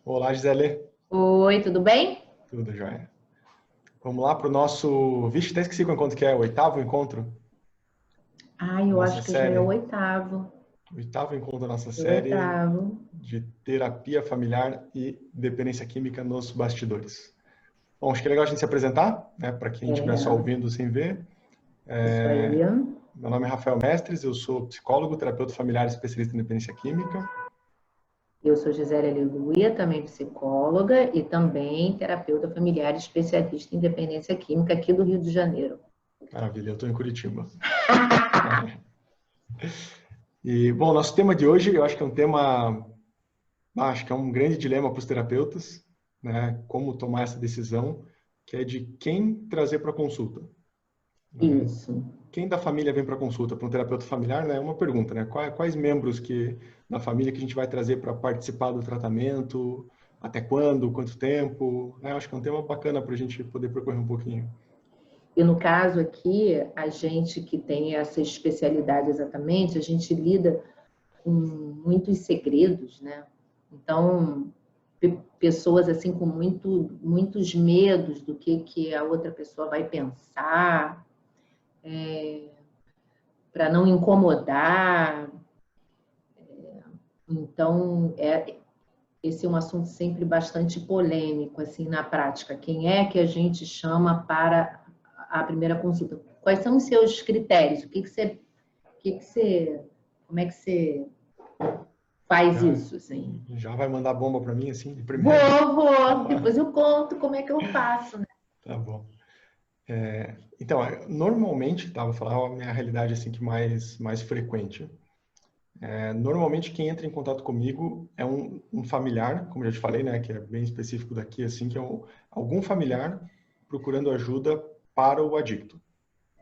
Olá, Gisele. Oi, tudo bem? Tudo jóia. Vamos lá para o nosso... Vixe, até esqueci qual encontro que é. O oitavo encontro Ai, da eu nossa acho que já é o série. oitavo. Oitavo encontro da nossa É o série oitavo. de terapia familiar e dependência química nos bastidores. Bom, acho que é legal a gente se apresentar, né? Para quem estiver só É, ouvindo sem ver. isso aí. Meu nome é Rafael Mestres, eu sou psicólogo, terapeuta familiar e especialista em dependência química. Eu sou Gisele Aleluia, também psicóloga e também terapeuta familiar e especialista em dependência química aqui do Rio de Janeiro. Maravilha, eu estou em Curitiba. E, bom, nosso tema de hoje, eu acho que é um tema... acho que é um grande dilema para os terapeutas, né? Como tomar essa decisão, que é de quem trazer para consulta. Né? Isso. Quem da família vem para consulta para um terapeuta familiar, né? É uma pergunta, né? Quais membros da família que a gente vai trazer para participar do tratamento? Até quando? Quanto tempo? Né? Acho que é um tema bacana para a gente poder percorrer um pouquinho. E no caso aqui, a gente que tem essa especialidade exatamente, a gente lida com muitos segredos, né? Então, pessoas assim com muitos medos do que a outra pessoa vai pensar, para não incomodar. Então, esse é um assunto sempre bastante polêmico assim na prática. Quem é que a gente chama para a primeira consulta? Quais são os seus critérios? Como é que você faz Já, isso, assim? já vai mandar bomba para mim, assim, de primeira? Vou. Depois eu conto como é que eu faço, né? Tá bom. Então, normalmente, tá, vou falar a minha realidade assim que mais frequente. Normalmente quem entra em contato comigo é um familiar, como eu já te falei, né, que é bem específico daqui, assim, que é algum familiar procurando ajuda para o adicto.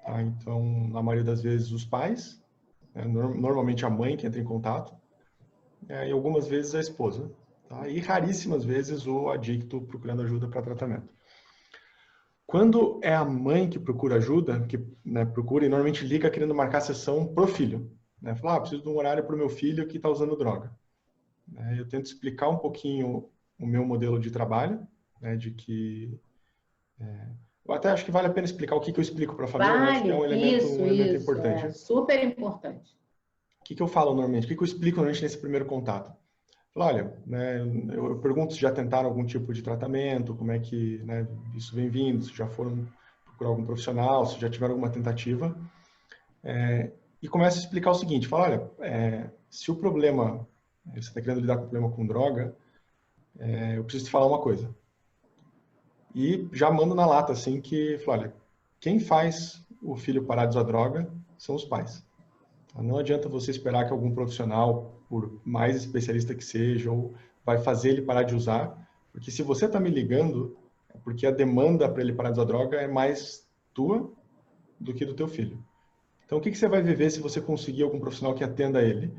Tá? Então, na maioria das vezes, os pais, né, normalmente a mãe que entra em contato, e algumas vezes a esposa. Tá? E raríssimas vezes o adicto procurando ajuda para tratamento. Quando é a mãe que procura ajuda, que né, procura e normalmente liga querendo marcar sessão pro filho, né? Fala, preciso de um horário para o meu filho que está usando droga. Eu tento explicar um pouquinho o meu modelo de trabalho, né, de que eu até acho que vale a pena explicar o que eu explico para a família, né? Acho que é Vale, um elemento isso, importante. é super importante. O que eu falo normalmente? O que eu explico normalmente nesse primeiro contato? Falo, olha, né, eu pergunto se já tentaram algum tipo de tratamento, como é que né, isso vem vindo, se já foram procurar algum profissional, se já tiveram alguma tentativa. E começo a explicar o seguinte, fala, olha, se o problema, você está querendo lidar com o problema com droga, eu preciso te falar uma coisa. E já mando na lata, assim, que, olha, quem faz o filho parar de usar droga são os pais. Não adianta você esperar que algum profissional, por mais especialista que seja, ou vai fazer ele parar de usar, porque se você está me ligando, é porque a demanda para ele parar de usar droga é mais tua do que do teu filho. Então, o que você vai viver se você conseguir algum profissional que atenda ele?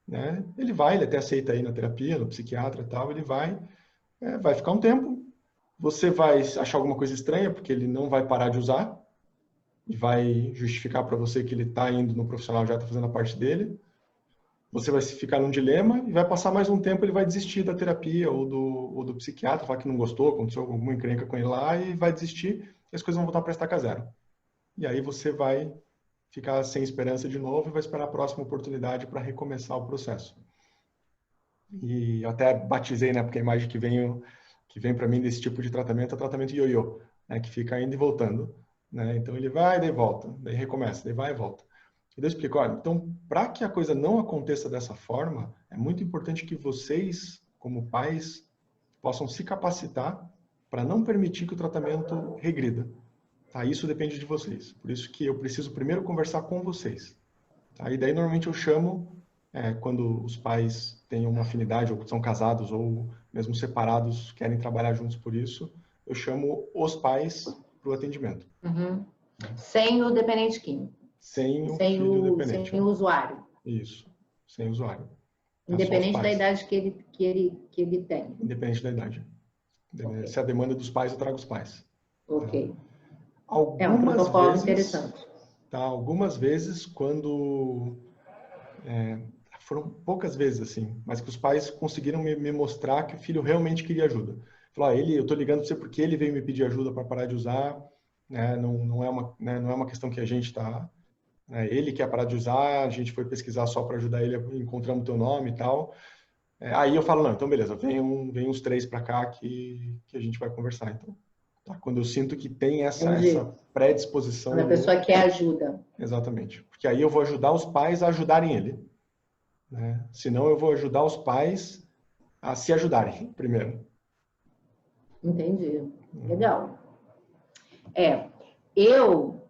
Né? Ele até aceita ir na terapia, no psiquiatra e tal, ele vai ficar um tempo, você vai achar alguma coisa estranha, porque ele não vai parar de usar, e vai justificar para você que ele está indo no profissional, já está fazendo a parte dele. Você vai ficar num dilema e vai passar mais um tempo, ele vai desistir da terapia ou do psiquiatra, falar que não gostou, aconteceu alguma encrenca com ele lá e vai desistir e as coisas vão voltar para estaca zero. E aí você vai ficar sem esperança de novo e vai esperar a próxima oportunidade para recomeçar o processo. E eu até batizei, né, porque a imagem que vem para mim desse tipo de tratamento é o tratamento ioiô, né, que fica indo e voltando, né? Então ele vai, daí volta, daí recomeça, daí vai e volta. E daí eu explico, olha, então para que a coisa não aconteça dessa forma, é muito importante que vocês, como pais, possam se capacitar para não permitir que o tratamento regrida. Tá? Isso depende de vocês. Por isso que eu preciso primeiro conversar com vocês. Tá? E daí normalmente eu chamo quando os pais têm uma afinidade, ou são casados, ou mesmo separados, querem trabalhar juntos por isso, eu chamo os pais para o atendimento. Uhum. Sem o dependente químico. Sem o filho dependente. Sem o usuário. Isso, sem usuário. É só os Independente da pais. idade que ele tem. Independente da idade. Ok. Se a demanda é dos pais, eu trago os pais. Tá? Ok. É um Algumas protocolo vezes, interessante. tá? Algumas vezes, quando foram poucas vezes assim, mas que os pais conseguiram me mostrar que o filho realmente queria ajuda. Falou, eu tô ligando para você porque ele veio me pedir ajuda para parar de usar, né? Não é uma, né, não é uma questão que a gente está, né, ele quer parar de usar, a gente foi pesquisar só para ajudar ele, encontramos teu nome e tal. Aí eu falo, não, então beleza, vem uns 3 para cá que a gente vai conversar. Então, tá, quando eu sinto que tem Entendi. essa predisposição Quando a no pessoa outro, quer ajuda. exatamente. Porque aí eu vou ajudar os pais a ajudarem ele, né? Senão eu vou ajudar os pais a se ajudarem primeiro. Entendi. Uhum. Legal. Eu,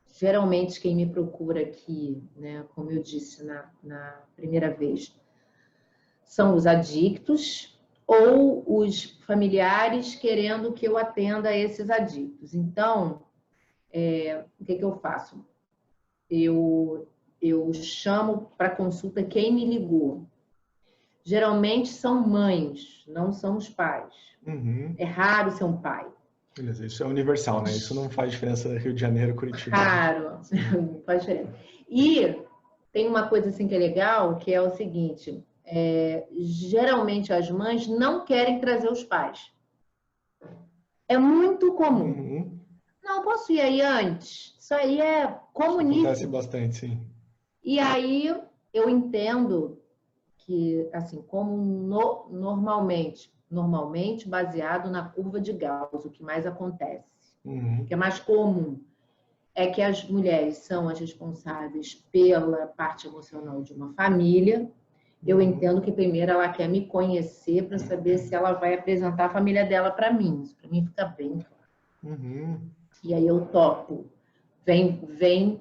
geralmente, quem me procura aqui, né, como eu disse na primeira vez, são os adictos ou os familiares querendo que eu atenda esses adictos. Então, o que eu faço? Eu chamo para consulta quem me ligou. Geralmente são mães, não são os pais. Uhum. É raro ser um pai. Beleza, isso é universal, né? Isso não faz diferença Rio de Janeiro, Curitiba. Raro, Sim. faz diferença. E tem uma coisa assim que é legal, que é o seguinte, geralmente as mães não querem trazer os pais. É muito comum. Uhum. Não, posso ir aí antes? Isso aí é Isso acontece comuníssimo. bastante, sim. E aí eu entendo que, assim, como normalmente baseado na curva de Gauss, o que mais acontece, o que Uhum. é mais comum, é que as mulheres são as responsáveis pela parte emocional de uma família. Eu Uhum. entendo que primeiro ela quer me conhecer para saber se ela vai apresentar a família dela para mim. Isso para mim fica bem claro. Uhum. E aí eu topo. Vem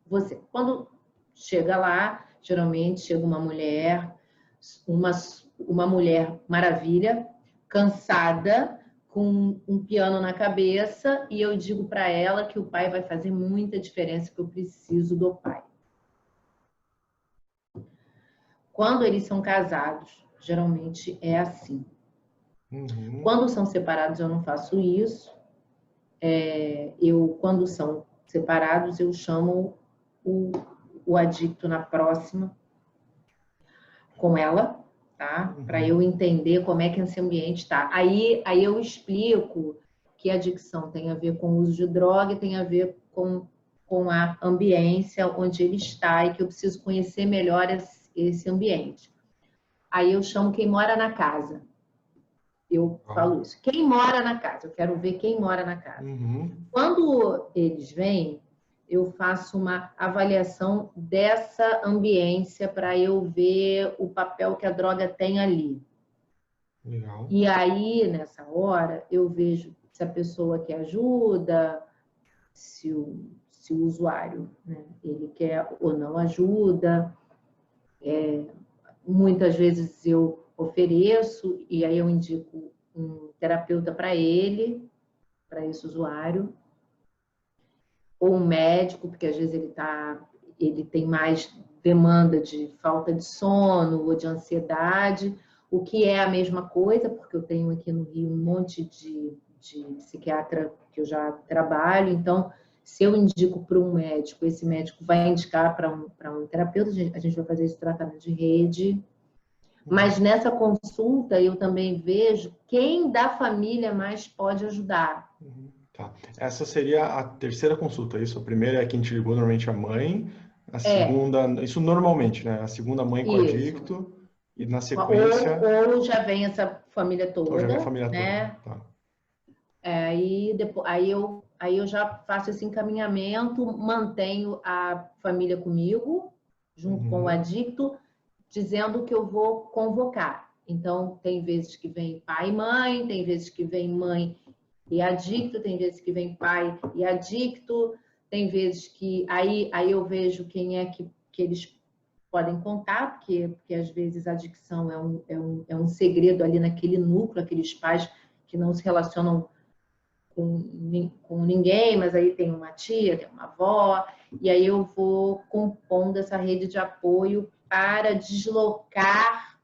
você. Quando chega lá, geralmente chega uma, uma mulher maravilha, cansada, com um piano na cabeça, e eu digo para ela que o pai vai fazer muita diferença, que eu preciso do pai. Quando eles são casados, geralmente é assim. Uhum. Quando são separados, eu não faço isso. Quando são separados, eu chamo o, o adicto na próxima com ela, tá? Para eu Uhum. entender como é que esse ambiente está. Aí eu explico que a adicção tem a ver com o uso de droga e tem a ver com a ambiência onde ele está e que eu preciso conhecer melhor esse ambiente. Aí eu chamo quem mora na casa. Eu Legal. falo isso. Quem mora na casa? Eu quero ver quem mora na casa. Uhum. Quando eles vêm, eu faço uma avaliação dessa ambiência para eu ver o papel que a droga tem ali. Legal. E aí, nessa hora, eu vejo se a pessoa quer ajuda, se o usuário, né, ele quer ou não ajuda. Muitas vezes eu ofereço e aí eu indico um terapeuta para ele, para esse usuário, ou um médico, porque às vezes ele tem mais demanda de falta de sono ou de ansiedade, o que é a mesma coisa, porque eu tenho aqui no Rio um monte de psiquiatra que eu já trabalho, então se eu indico para um médico, esse médico vai indicar para um terapeuta, a gente vai fazer esse tratamento de rede, mas Uhum. nessa consulta eu também vejo quem da família mais pode ajudar. Uhum. Tá. Essa seria a terceira consulta, isso? A primeira é quem te ligou, normalmente a mãe. A É, segunda, isso normalmente, né? A segunda mãe com isso. adicto. E na sequência, Ou já vem essa família ou já vem a toda, família toda. né? Tá. Aí eu já faço esse encaminhamento, mantenho a família comigo, junto com o Uhum. adicto, dizendo que eu vou convocar. Então, tem vezes que vem pai e mãe, tem vezes que vem mãe e adicto, tem vezes que vem pai e adicto, tem vezes que aí eu vejo quem é que eles podem contar, porque às vezes a adicção é um segredo ali naquele núcleo, aqueles pais que não se relacionam com ninguém, mas aí tem uma tia, tem uma avó, e aí eu vou compondo essa rede de apoio para deslocar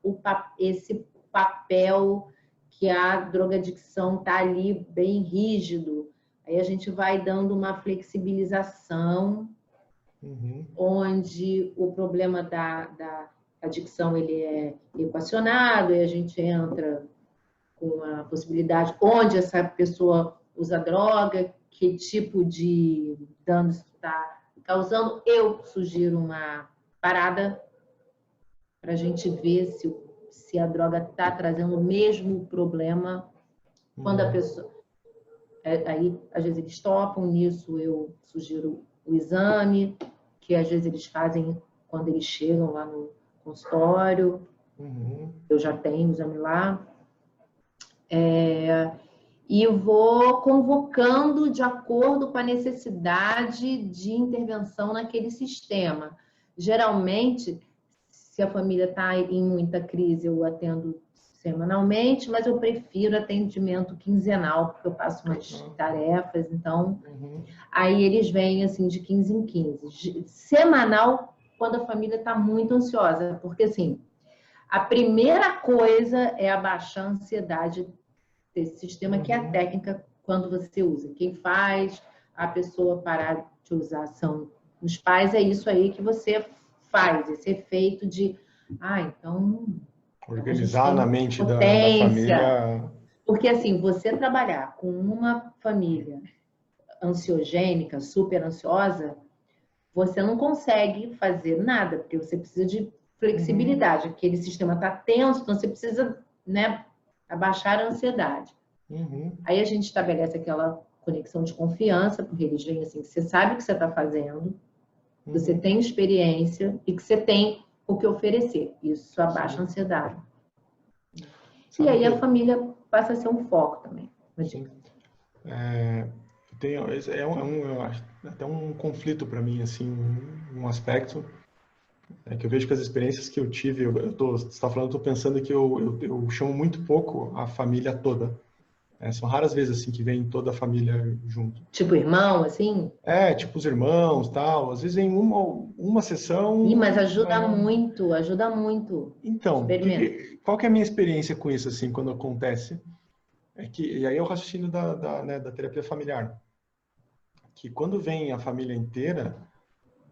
esse papel que a drogadicção está ali bem rígido. Aí a gente vai dando uma flexibilização onde o problema da adicção ele é equacionado, e a gente entra com a possibilidade onde essa pessoa usa droga, que tipo de dano está causando. Eu sugiro uma parada para a gente ver se a droga está trazendo o mesmo problema quando a pessoa... Aí, às vezes, eles topam nisso, eu sugiro o exame, que às vezes eles fazem quando eles chegam lá no consultório. Eu já tenho o exame lá. E vou convocando de acordo com a necessidade de intervenção naquele sistema. Geralmente, se a família está em muita crise, eu atendo semanalmente, mas eu prefiro atendimento quinzenal, porque eu passo umas tarefas, então aí eles vêm assim de 15 em 15. Semanal, quando a família está muito ansiosa, porque assim, a primeira coisa é abaixar a ansiedade desse sistema, que é a técnica quando você usa. Quem faz a pessoa parar de usar são os pais, é isso aí que você faz, esse efeito de, então... Organizar na mente da família. Porque assim, você trabalhar com uma família ansiogênica, super ansiosa, você não consegue fazer nada, porque você precisa de flexibilidade. Aquele sistema está tenso, então você precisa, né, abaixar a ansiedade. Aí a gente estabelece aquela conexão de confiança, porque eles vêm assim, que você sabe o que você está fazendo, você tem experiência e que você tem o que oferecer. Isso abaixa a ansiedade. E aí a família passa a ser um foco também. Até um conflito para mim, assim, um aspecto que eu vejo que as experiências que eu tive, você está falando, eu estou pensando que eu chamo muito pouco a família toda. São raras vezes assim que vem toda a família junto. Tipo irmão, assim? Tipo os irmãos, tal. Às vezes em uma sessão... Mas ajuda muito, ajuda muito. Então, qual que é a minha experiência com isso, assim, quando acontece? E aí é o raciocínio da terapia familiar. Que quando vem a família inteira,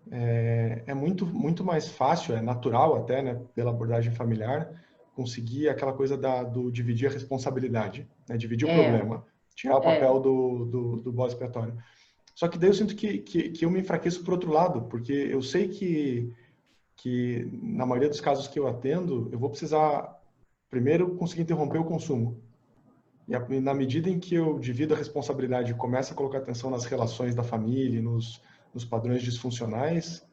é muito mais fácil, é natural até, né, pela abordagem familiar, conseguir aquela coisa do dividir a responsabilidade, né, dividir o problema, tirar o papel do bode expiatório. Só que daí eu sinto que eu me enfraqueço por outro lado, porque eu sei que na maioria dos casos que eu atendo, eu vou precisar primeiro conseguir interromper o consumo. E na medida em que eu divido a responsabilidade e começo a colocar atenção nas relações da família, nos padrões disfuncionais,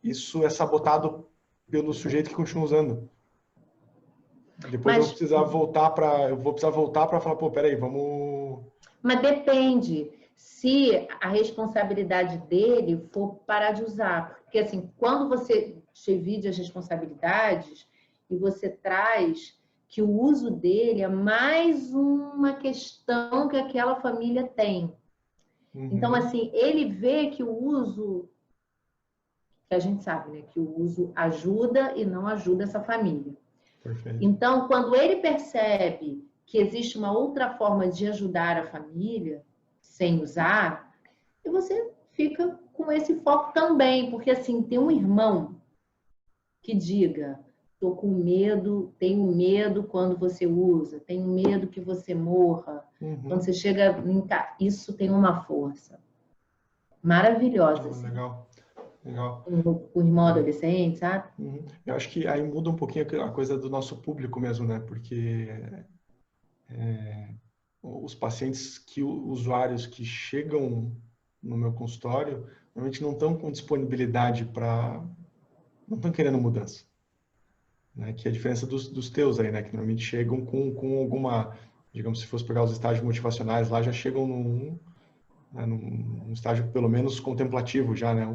isso é sabotado pelo sujeito que continua usando. Depois eu vou precisar voltar para falar, peraí, vamos... Mas depende se a responsabilidade dele for parar de usar. Porque assim, quando você divide as responsabilidades e você traz que o uso dele é mais uma questão que aquela família tem. Então, assim, ele vê que o uso, que a gente sabe, né, que o uso ajuda e não ajuda essa família. Perfeito. Então, quando ele percebe que existe uma outra forma de ajudar a família sem usar, e você fica com esse foco também, porque assim, tem um irmão que diga: tô com medo, tenho medo quando você usa, tenho medo que você morra. Quando você chega em casa, isso tem uma força maravilhosa. Assim. Legal. O irmão adolescente, sabe? Eu acho que aí muda um pouquinho a coisa do nosso público mesmo, né? Porque os pacientes, usuários que chegam no meu consultório, normalmente não estão com disponibilidade não estão querendo mudança. Né? Que é a diferença dos teus aí, né? Que normalmente chegam com alguma, digamos, se fosse pegar os estágios motivacionais lá, já chegam num estágio pelo menos contemplativo já, né?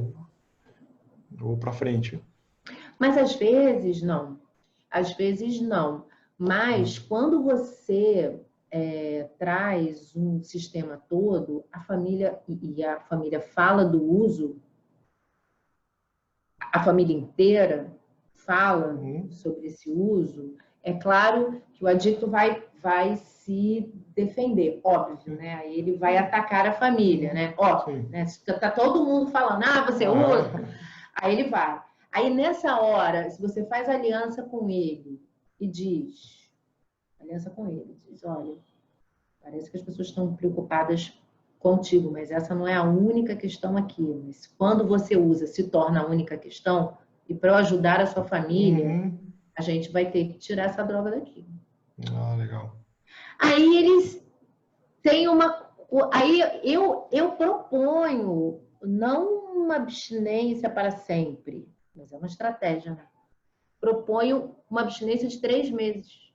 Ou para frente. Mas às vezes não. Às vezes não. Mas quando você traz um sistema todo, a família fala do uso, a família inteira fala sobre esse uso, É claro que o adicto vai se defender, óbvio, né? Aí ele vai atacar a família, né? Ó, Sim. né? Tá todo mundo falando, você usa. Aí ele vai. Aí nessa hora, se você faz aliança com ele e diz, olha, parece que as pessoas estão preocupadas contigo, mas essa não é a única questão aqui. Mas quando você usa, se torna a única questão, e para ajudar a sua família, a gente vai ter que tirar essa droga daqui. Legal. Aí eles têm uma... Aí eu proponho não uma abstinência para sempre, mas é uma estratégia, né? Proponho uma abstinência de 3 meses.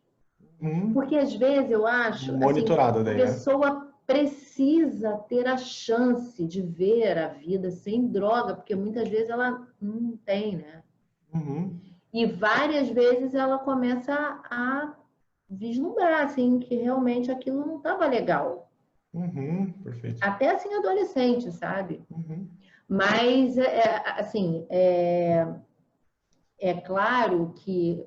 Porque às vezes eu acho monitorada daí, a pessoa precisa ter a chance de ver a vida sem droga, porque muitas vezes ela não tem, né? E várias vezes ela começa a vislumbrar, assim, que realmente aquilo não estava legal. Perfeito. Até assim, adolescente, sabe? Mas, assim, é claro que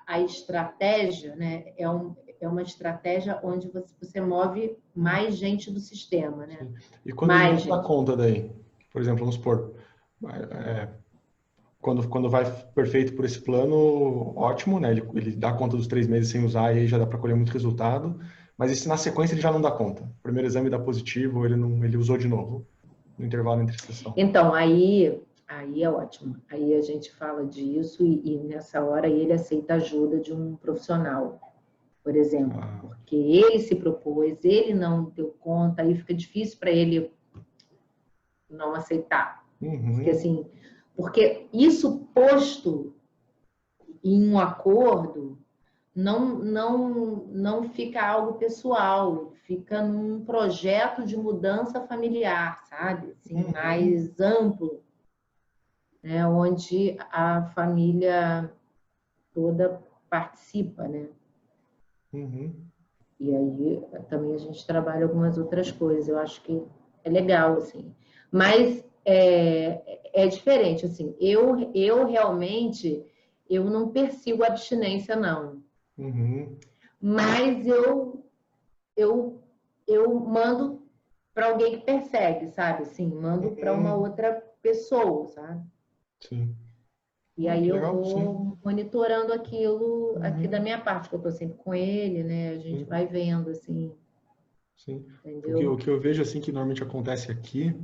a estratégia, né, é uma estratégia onde você move mais gente do sistema, né? Sim. E quando ele não dá conta daí, por exemplo, vamos supor, quando vai perfeito por esse plano, ótimo, né? Ele dá conta dos 3 meses sem usar e aí já dá para colher muito resultado. Mas e se na sequência ele já não dá conta? O primeiro exame dá positivo, ele usou de novo no intervalo entre sessão. Então, aí é ótimo. Aí a gente fala disso e nessa hora ele aceita a ajuda de um profissional, por exemplo. Porque ele se propôs, ele não deu conta, aí fica difícil para ele não aceitar. Porque assim, isso posto em um acordo não fica algo pessoal, fica num projeto de mudança familiar, sabe? Assim, mais amplo, né? Onde a família toda participa, né? E aí também a gente trabalha algumas outras coisas. Eu acho que é legal, assim. Mas é diferente, assim. Eu realmente não persigo a abstinência, não. Mas eu mando para alguém que persegue, sabe? Assim, mando para uma outra pessoa, sabe? Sim. E aí eu vou monitorando aquilo aqui da minha parte, que eu estou sempre com ele, né? A gente vai vendo, assim. Sim. Entendeu? O que eu vejo, assim, que normalmente acontece aqui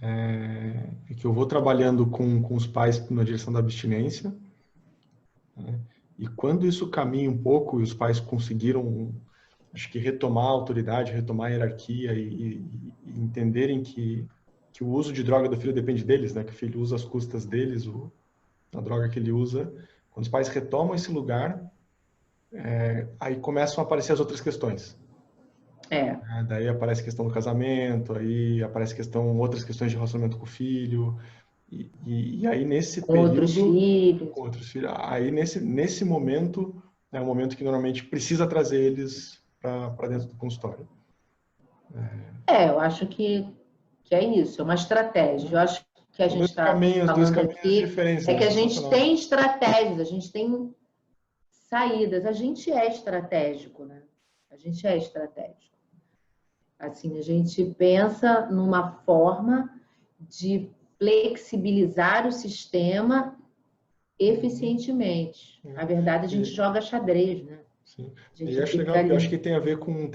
é que eu vou trabalhando com os pais na direção da abstinência, né? E quando isso caminha um pouco e os pais conseguiram, acho que retomar a autoridade, retomar a hierarquia e entenderem que o uso de droga do filho depende deles, né? Que o filho usa às custas deles a droga que ele usa. Quando os pais retomam esse lugar, aí começam a aparecer as outras questões. Daí aparece a questão do casamento, aí aparece outras questões de relacionamento com o filho. E aí nesse período, com outros filhos, aí nesse momento é um momento que normalmente precisa trazer eles para dentro do consultório. Eu acho que é isso, é uma estratégia. Eu acho que a gente está falando aqui diferentes, é que a gente tem estratégias, a gente tem saídas, a gente é estratégico, né? A gente é estratégico. Assim, a gente pensa numa forma de flexibilizar o sistema eficientemente. Na verdade, a gente joga xadrez, né? Sim. E acho legal, porque eu acho que tem a ver com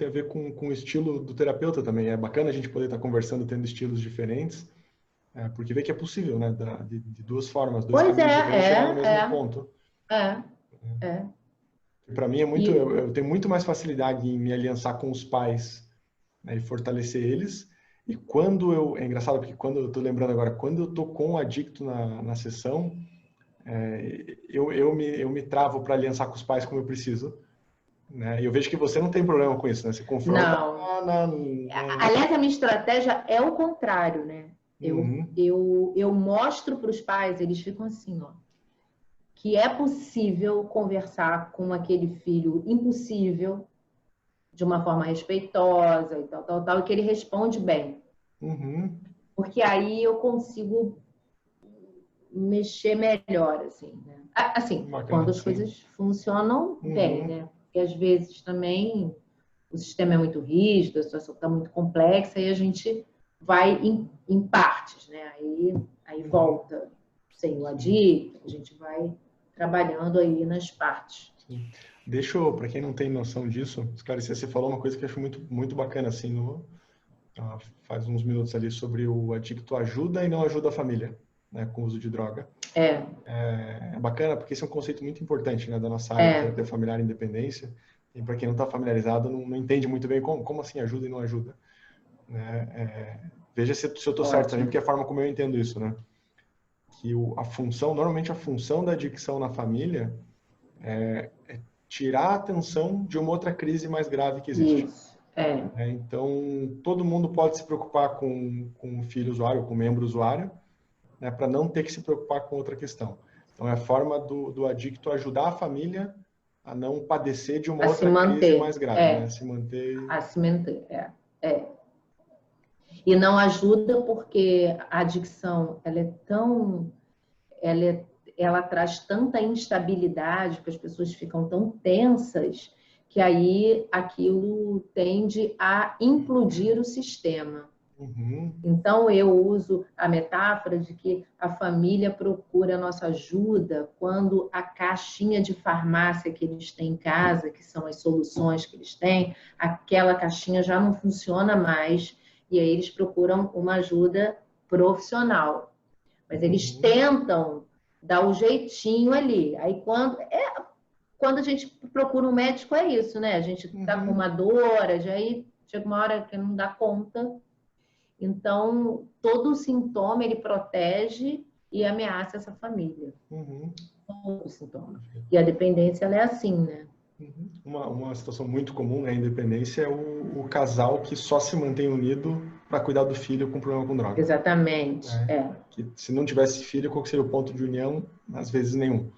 o estilo do terapeuta também. É bacana a gente poder estar conversando, tendo estilos diferentes, porque vê que é possível, né? De 2 formas, 2 caminhos diferentes chegar no mesmo ponto. Para mim eu tenho muito mais facilidade em me aliançar com os pais, né, e fortalecer eles. E é engraçado porque quando eu tô lembrando agora, quando eu tô com o adicto na sessão, eu me travo para aliançar com os pais como eu preciso, né? E eu vejo que você não tem problema com isso, né? Você confronta. Não. Aliás, a minha estratégia é o contrário, né? Eu mostro para os pais, eles ficam assim, ó, que é possível conversar com aquele filho impossível de uma forma respeitosa e tal, e que ele responde bem. Porque aí eu consigo mexer melhor, assim, né? Assim, Bacana, quando as sim. coisas funcionam bem, Uhum. né? Porque às vezes também o sistema é muito rígido, a situação está muito complexa e a gente vai em partes, né? Aí volta sem o ADI, a gente vai trabalhando aí nas partes. Sim. Deixa eu, para quem não tem noção disso, esclarecer, você falou uma coisa que eu acho muito bacana, assim, faz uns minutos ali, sobre o adicto ajuda e não ajuda a família, né, com o uso de droga. É, É bacana porque esse é um conceito muito importante, né, da nossa área de terapia é, familiar e independência. E para quem não está familiarizado, não entende muito bem como assim ajuda e não ajuda, né? Veja se eu estou certo também, ótimo. porque é a forma como eu entendo isso, né? Que normalmente a função da adicção na família é tirar a atenção de uma outra crise mais grave que existe. Isso, é. Então, todo mundo pode se preocupar com o filho usuário, com o membro usuário, né, para não ter que se preocupar com outra questão. Então, é a forma do adicto ajudar a família a não padecer de uma A se outra crise mais manter, grave, né? Se manter. a se manter, é. E não ajuda porque a adicção, ela é tão, ela, é, ela traz tanta instabilidade, porque as pessoas ficam tão tensas, que aí aquilo tende a implodir o sistema. Uhum, Então, eu uso a metáfora de que a família procura a nossa ajuda quando a caixinha de farmácia que eles têm em casa, que são as soluções que eles têm, aquela caixinha já não funciona mais, e aí eles procuram uma ajuda profissional. Mas eles uhum, tentam dar o jeitinho ali. Aí, quando a gente procura um médico, é isso, né? A gente está com uhum, uma dor, aí chega uma hora que não dá conta. Então, todo sintoma ele protege e ameaça essa família. uhum. Todo sintoma. E a dependência ela é assim, né? Uhum. Uma situação muito comum na independência é o casal que só se mantém unido para cuidar do filho com problema com droga. Exatamente. Né? É, Que se não tivesse filho, qual seria o ponto de união? Às vezes nenhum.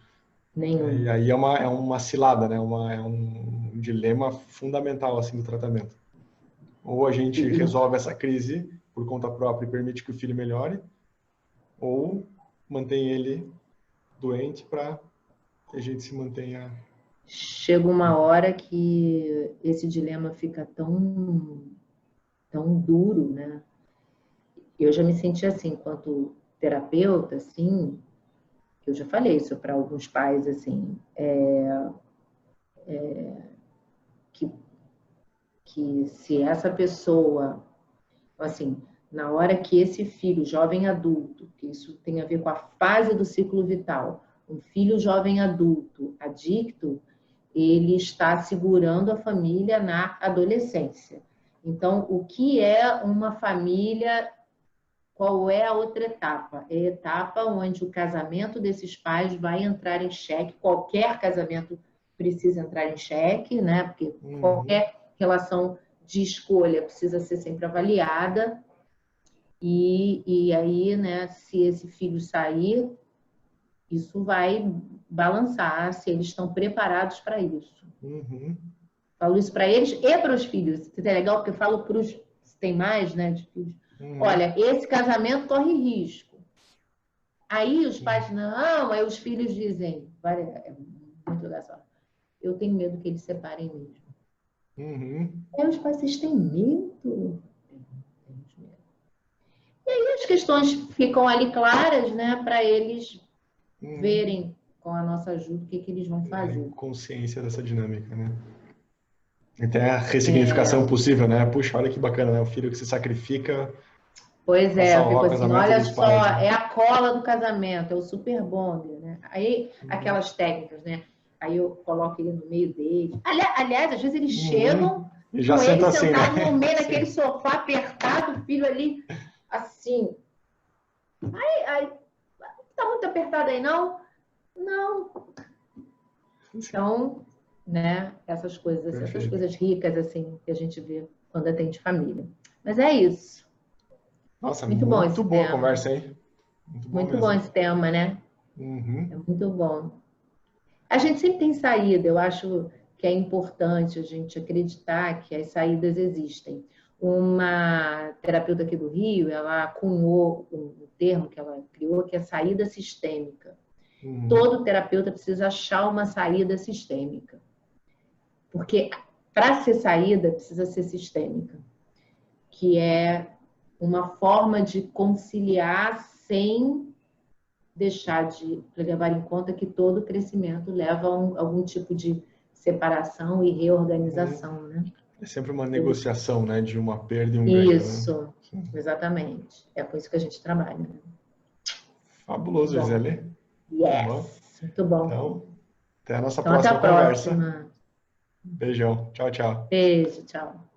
E nenhum. aí é uma cilada, né? É um dilema fundamental assim do tratamento. Ou a E, gente e resolve essa crise por conta própria e permite que o filho melhore, ou mantém ele doente para que a gente se mantenha. chega uma hora que esse dilema fica tão duro, né? Eu já me senti assim, enquanto terapeuta, assim, eu já falei isso para alguns pais, assim, que, que se essa pessoa assim, na hora que esse filho, jovem adulto, que isso tem a ver com a fase do ciclo vital, um filho jovem adulto adicto, ele está segurando a família na adolescência. Então, o que é uma família? Qual é a outra etapa? É a etapa onde o casamento desses pais vai entrar em xeque. Qualquer casamento precisa entrar em xeque, né? Porque Uhum, qualquer relação de escolha precisa ser sempre avaliada. E aí, né, se esse filho sair, isso vai balançar se eles estão preparados para isso. uhum, Falo isso para eles e para os filhos. Isso é legal porque eu falo para os. Se tem mais, né, de filhos. uhum, Olha, esse casamento corre risco. Aí os sim, pais, não, aí os filhos dizem, é muito dessa. Eu tenho medo que eles separem mesmo. uhum, Aí os pais, vocês têm medo? Temos medo. E aí as questões ficam ali claras, né, para eles uhum. verem com a nossa ajuda o que eles vão É, fazer. consciência dessa dinâmica, né? E tem a ressignificação É, possível, né? Puxa, olha que bacana, né? O filho que se sacrifica pois para é, eu fico salvar o assim, casamento olha dos só, pais, né? é a cola do casamento, é o super bonder, né? Aí, Uhum, aquelas técnicas, né? Aí eu coloco ele no meio dele. Aliás, às vezes eles chegam uhum. E já com ele senta assim, né? sentado no meio daquele Sim. sofá apertado, o filho ali, assim. Aí, tá muito apertado aí, não? Não. Então, né, essas Perfeito. coisas ricas, assim, que a gente vê quando atende família. Mas é isso. Nossa, Muito bom muito esse boa a tema. conversa, hein? Muito bom Muito bom mesmo. esse tema, né? É Uhum, muito bom. A gente sempre tem saída, eu acho que é importante a gente acreditar que as saídas existem. uma terapeuta aqui do Rio, ela cunhou um termo que ela criou, que é saída sistêmica. Todo terapeuta precisa achar uma saída sistêmica. Porque para ser saída, precisa ser sistêmica. Que é uma forma de conciliar sem deixar de levar em conta que todo crescimento leva a algum tipo de separação e reorganização, né? É sempre uma negociação, né? De uma perda e um ganho. Isso, né? Exatamente. É com isso que a gente trabalha. Né? Fabuloso, Gisele. Yes, muito bom. Então, até a nossa Então, até próxima a conversa. próxima. Beijão. Tchau, tchau. Beijo, tchau.